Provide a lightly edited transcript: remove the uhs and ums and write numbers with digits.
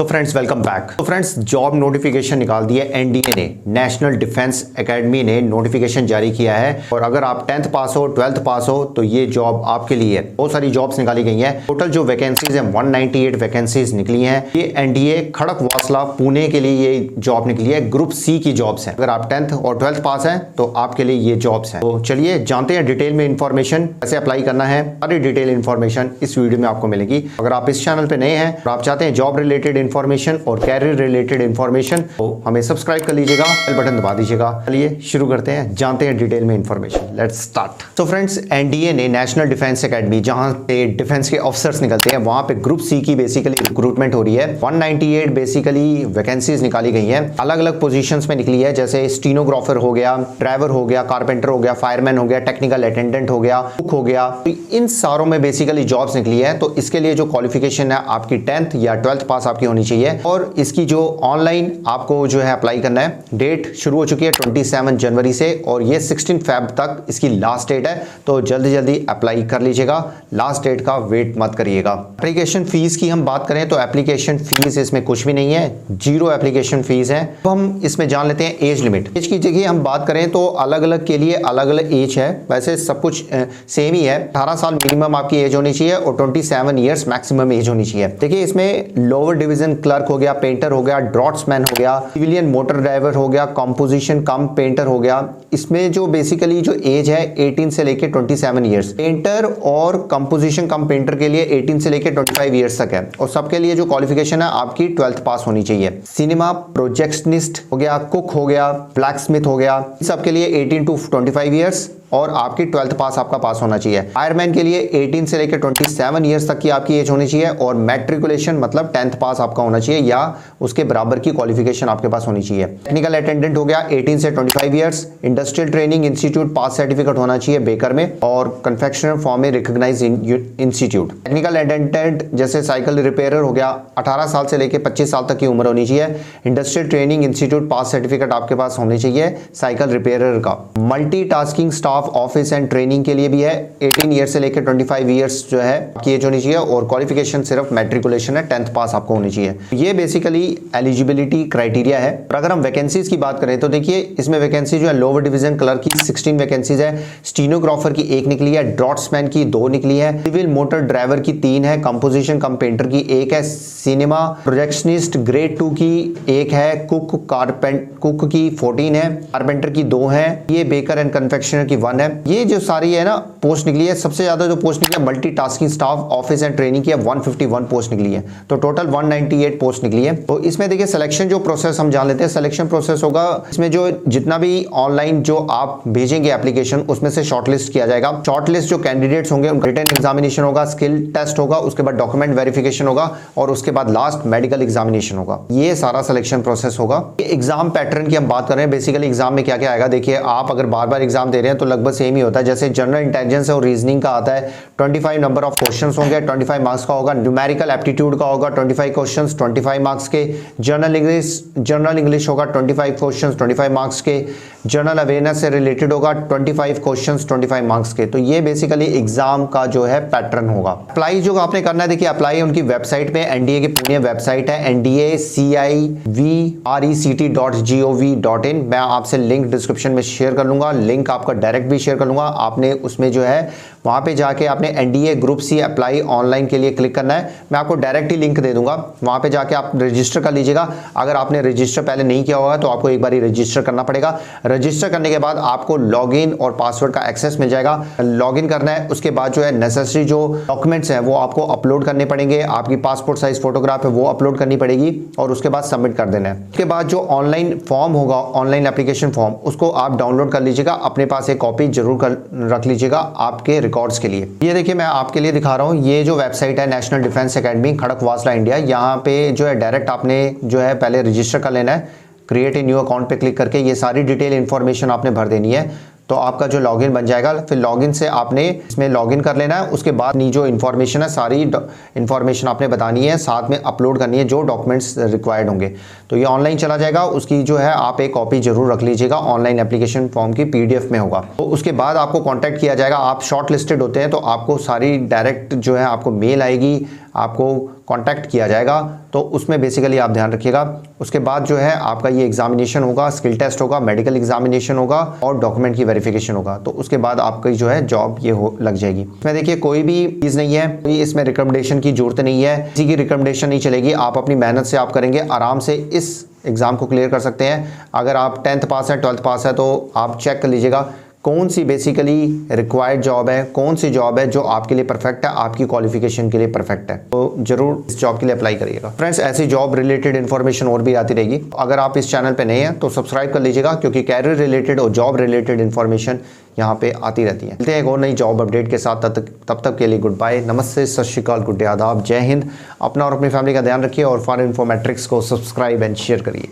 तो friends welcome back. तो friends job notification निकाल दी है एनडीए ने, नेशनल डिफेंस एकेडमी ने नोटिफिकेशन जारी किया है। और अगर आप 10th पास हो 12th पास हो तो ये जॉब आपके लिए है। बहुत सारी जॉब्स निकाली गई हैं। टोटल जो वैकेंसीज हैं 198 वैकेंसीज निकली हैं। ये एनडीए खड़कवासला पुणे के लिए ये जॉब निकली है। ग्रुप सी की जॉब्स हैं। अगर आप 10th और 12th पास हैं तो आपके लिए ये जॉब्स हैं। तो चलिए जानते हैं डिटेल में इन्फॉर्मेशन कैसे अप्लाई करना है। सारी डिटेल इन्फॉर्मेशन इस वीडियो में आपको मिलेगी। अगर आप इस चैनल पे नए हैं और आप चाहते हैं जॉब रिलेटेड इन्फॉर्मेशन और कैरियर रिलेटेड इन्फॉर्मेशन तो हमें सब्सक्राइब कर लीजिएगा, बेल बटन दबा दीजिएगा। चलिए शुरू करते हैं, जानते हैं डिटेल में इन्फॉर्मेशन। Let's start. तो फ्रेंड्स एनडीए ने नेशनल डिफेंस एकेडमी, जहां पे डिफेंस के ऑफिसर्स निकलते हैं, वहां पे ग्रुप सी की बेसिकली रिक्रूटमेंट हो रही है। 198 बेसिकली वैकेंसीज निकाली गई हैं। अलग अलग पोजीशंस में निकली है, जैसे स्टीनोग्राफर हो गया, ड्राइवर हो गया, कारपेंटर हो गया, फायरमैन हो गया, टेक्निकल अटेंडेंट हो गया, कुक हो गया। तो इन सारों में बेसिकली जॉब्स निकली है। तो इसके लिए जो क्वालिफिकेशन है आपकी 10th या 12th पास आपकी होनी चाहिए। और इसकी जो ऑनलाइन आपको जो है अप्लाई करना है, डेट शुरू हो चुकी है 27 जनवरी से और ये 16 फेब तक इसकी लास्ट डेट है। तो जल्दी जल्दी अप्लाई कर लीजिएगा, लास्ट डेट का वेट मत करिएगा। एप्लीकेशन फीस की हम बात करें तो एप्लीकेशन फीस इसमें कुछ भी नहीं है, 0 एप्लीकेशन फीस है। तो हम इसमें जान लेते हैं एज लिमिट। एज की जगह हम बात करें तो अलग अलग के लिए अलग अलग एज है, वैसे सब कुछ सेम ही है। 18 साल मिनिमम आपकी एज होनी चाहिए और 27 ईयर्स मैक्सिमम एज होनी चाहिए। देखिए इसमें लोअर डिवीजन क्लर्क हो गया, पेंटर हो गया, ड्रॉट्समैन हो गया, सिविलियन मोटर ड्राइवर हो गया, कंपोजिशन कम पेंटर हो गया। इसमें जो बेसिकली जो एज है 18 से लेके 27 ईयर्स। पेंटर और कंपोजिशन कम पेंटर के लिए 18 से लेके 25 ईयर्स तक है। और सबके लिए जो क्वालिफिकेशन है आपकी 12th पास होनी चाहिए। सिनेमा प्रोजेक्शनिस्ट हो गया, कुक हो गया, ब्लैक स्मिथ हो गया, सबके लिए 18 to 25 ईयर्स और आपकी 12th पास आपका पास होना चाहिए। फायरमैन के लिए 18 से लेकर 27 ईयर्स तक की आपकी एज होनी चाहिए और मैट्रिकुलेशन मतलब 10th पास आपका होना चाहिए या उसके बराबर की क्वालिफिकेशन आपके पास होनी चाहिए। टेक्निकल अटेंडेंट हो गया 18 से 25 ईयर्स। इंडस्ट्रियल ट्रेनिंग इंस्टीट्यूट पास सर्टिफिकेट होना चाहिए बेकर में और कन्फेक्शनर फॉर्म में रिकॉग्नाइज इंस्टीट्यूट। टेक्निकल अटेंडेंट जैसे साइकिल रिपेयरर हो गया, 18 साल से लेकर 25 साल तक की उम्र होनी चाहिए। इंडस्ट्रियल ट्रेनिंग इंस्टीट्यूट पास सर्टिफिकेट आपके पास होने चाहिए साइकिल रिपेयरर का। Multitasking staff office and training के लिए भी है, 18 ईयर से लेकर 25 ईयर्स जो है आपकी एज होनी चाहिए और क्वालिफिकेशन सिर्फ मैट्रिकुलेशन है, 10th पास आपको होनी चाहिए। ये बेसिकली एलिजिबिलिटी क्राइटेरिया है। और अगर हम वैकेंसीज की बात करें तो देखिए इसमें वैकेंसी जो है लोअर डिवीजन क्लर्क की 16 वैकेंसीज है, स्टीनोग्राफर की 1 निकली है, ड्रॉट्समैन की 2 निकली है, सिविल मोटर ड्राइवर की 3 है, कंपोजिशन कम पेंटर की 1 है, सिनेमा प्रोजेक्शनिस्ट ग्रेड 2 की 1 है, कुक की 14 है, कारपेंटर की 2 है, ये बेकर एंड कन्फेक्शनर की 1 है। ये जो सारी है ना पोस्ट निकली है, सबसे ज्यादा जो पोस्ट निकली है multitasking staff office and training की 151 पोस्ट निकली है। तो टोटल 198 पोस्ट निकली है। तो इसमें देखिए सिलेक्शन जो प्रोसेस हम जान लेते हैं। सिलेक्शन प्रोसेस होगा इसमें जो जितना भी ऑनलाइन जो आप भेजेंगे एप्लीकेशन उसमें से शॉर्टलिस्ट किया जाएगा। शॉर्टलिस्ट जो कैंडिडेट्स होंगे उनका रिटन एग्जामिनेशन होगा, स्किल टेस्ट होगा, उसके बाद डॉक्यूमेंट वेरिफिकेशन होगा और उसके बाद लास्ट मेडिकल एग्जामिनेशन होगा। ये सारा सिलेक्शन प्रोसेस होगा। एग्जाम पैटर्न की हम बात कर रहे हैं, बेसिकली एग्जाम में क्या क्या आएगा। देखिए आप अगर बार बार एग्जाम दे रहे हैं तो लगभग सेम ही होता है। जैसे जनरल इंटेलिजेंस और रीजनिंग का आता है, 25 नंबर ऑफ क्वेश्चंस होंगे, 25 मार्क्स का होगा। न्यूमेरिकल एप्टीट्यूड का होगा 25 क्वेश्चंस, 25 मार्क्स के। जनरल इंग्लिश होगा 25 क्वेश्चंस, 25 मार्क्स के। जनरल अवेयरनेस से रिलेटेड होगा 25 क्वेश्चंस, 25 मार्क्स के। तो ये बेसिकली एग्जाम का जो है पैटर्न होगा। अप्लाई जो आपने करना है, देखिए अप्लाई उनकी वेबसाइट पे, एनडीए की पुणे वेबसाइट है ndacivrect.gov.in। मैं आपसे लिंक डिस्क्रिप्शन में शेयर कर लूंगा, लिंक आपका डायरेक्ट भी शेयर कर लूंगा। आपने उसमें जो है वहां पे जाके आपने NDA group C apply online के लिए क्लिक करना है। मैं आपको डायरेक्ट ही लिंक दे दूंगा, वहां पे जाके आप रजिस्टर कर लीजिएगा। अगर आपने रजिस्टर पहले नहीं किया होगा तो आपको एक बार रजिस्टर करना पड़ेगा। रजिस्टर करने के बाद आपको लॉगिन और पासवर्ड का एक्सेस मिल जाएगा। लॉगिन करना है, उसके बाद जो है नेसेसरी जो डॉक्यूमेंट्स हैं वो आपको अपलोड करने पड़ेंगे। आपकी पासपोर्ट साइज फोटोग्राफ है वो अपलोड करनी पड़ेगी और उसके बाद सबमिट कर देना है। उसके बाद जो ऑनलाइन फॉर्म होगा, ऑनलाइन एप्लीकेशन फॉर्म, उसको आप डाउनलोड कर लीजिएगा। अपने पास एक कॉपी जरूर रख लीजिएगा आपके रिकॉर्ड्स के लिए। ये देखिए मैं आपके लिए दिखा रहा हूँ, ये जो वेबसाइट है national defence academy Khadakwasla India, यहाँ पे जो है डायरेक्ट आपने जो है पहले रजिस्टर कर लेना है। क्रिएट ए न्यू अकाउंट पे क्लिक करके ये सारी डिटेल इन्फॉर्मेशन आपने भर देनी है। तो आपका जो लॉगिन बन जाएगा, फिर लॉगिन से आपने इसमें लॉगिन कर लेना है। उसके बाद जो इन्फॉर्मेशन है सारी इन्फॉर्मेशन आपने बतानी है, साथ में अपलोड करनी है जो डॉक्यूमेंट्स रिक्वायर्ड होंगे। तो ये ऑनलाइन चला जाएगा, उसकी जो है आप एक कॉपी जरूर रख लीजिएगा, ऑनलाइन एप्लीकेशन फॉर्म की PDF में होगा। तो उसके बाद आपको कॉन्टैक्ट किया जाएगा। आप शॉर्ट लिस्टेड होते हैं तो आपको सारी डायरेक्ट जो है आपको मेल आएगी, आपको कांटेक्ट किया जाएगा, तो उसमें बेसिकली आप ध्यान रखिएगा। उसके बाद जो है आपका ये एग्जामिनेशन होगा, स्किल टेस्ट होगा, मेडिकल एग्जामिनेशन होगा और डॉक्यूमेंट की वेरिफिकेशन होगा। तो उसके बाद आपकी जो है जॉब ये लग जाएगी। इसमें देखिए कोई भी चीज़ नहीं है, कोई इसमें रिकमेंडेशन की जरूरत नहीं है, किसी की रिकमेंडेशन नहीं चलेगी। आप अपनी मेहनत से आप करेंगे, आराम से इस एग्ज़ाम को क्लियर कर सकते हैं। अगर आप 10th पास है, 12th पास है, तो आप चेक कर लीजिएगा कौन सी बेसिकली रिक्वायर्ड जॉब है, कौन सी जॉब है जो आपके लिए परफेक्ट है, आपकी क्वालिफिकेशन के लिए परफेक्ट है। तो जरूर इस जॉब के लिए अप्लाई करिएगा। फ्रेंड्स, ऐसी जॉब रिलेटेड इन्फॉर्मेशन और भी आती रहेगी। अगर आप इस चैनल पे नए हैं तो सब्सक्राइब कर लीजिएगा, क्योंकि कैरियर रिलेटेड और जॉब रिलेटेड इन्फॉर्मेशन यहाँ पे आती रहती है। मिलते हैं एक और नई जॉब अपडेट के साथ। तब तक के लिए गुड बाय, नमस्ते, सत श्री अकाल, गुड डे, आदाब, जय हिंद। अपना और अपनी फैमिली का ध्यान रखिए और फॉर इन्फो मैट्रिक्स को सब्सक्राइब एंड शेयर करिए।